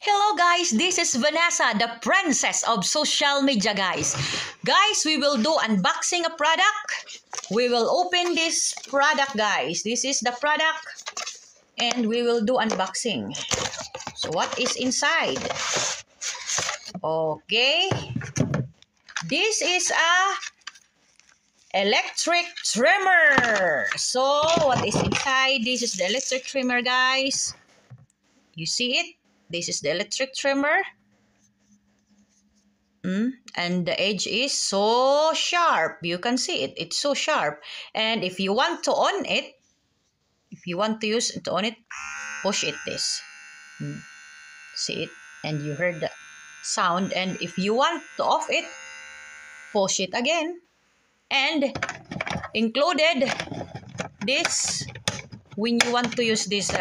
Hello guys, this is Vanessa, the princess of social media guys. Guys, we will do unboxing a product. We will open this product guys. This is the product and we will do unboxing. So what is inside? Okay. This is a electric trimmer. So what is inside? This is the electric trimmer guys. You see it? This is the electric trimmer. And the edge is so sharp. You can see it. It's so sharp. And if you want to on it, if you want to use to on it, push it this. See it? And you heard the sound. And if you want to off it, push it again. And included this, when you want to use this